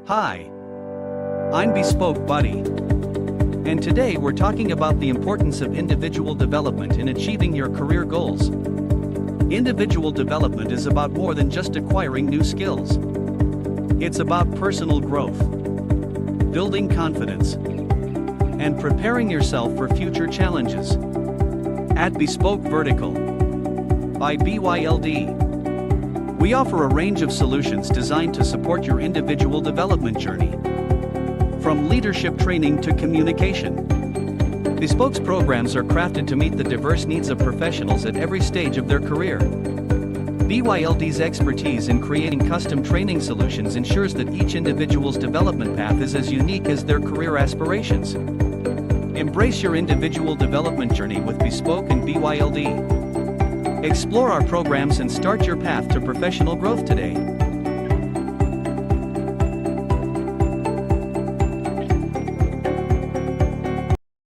Hi, I'm Bespoke Buddy. And today we're talking about the importance of individual development in achieving your career goals. Individual development is about more than just acquiring new skills. It's about personal growth, building confidence, and preparing yourself for future challenges. At Bespoke Vertical by BYLD, we offer a range of solutions designed to support your individual development journey. From leadership training to communication, Bespoke's programs are crafted to meet the diverse needs of professionals at every stage of their career. BYLD's expertise in creating custom training solutions ensures that each individual's development path is as unique as their career aspirations. Embrace your individual development journey with Bespoke and BYLD. Explore our programs and start your path to professional growth today.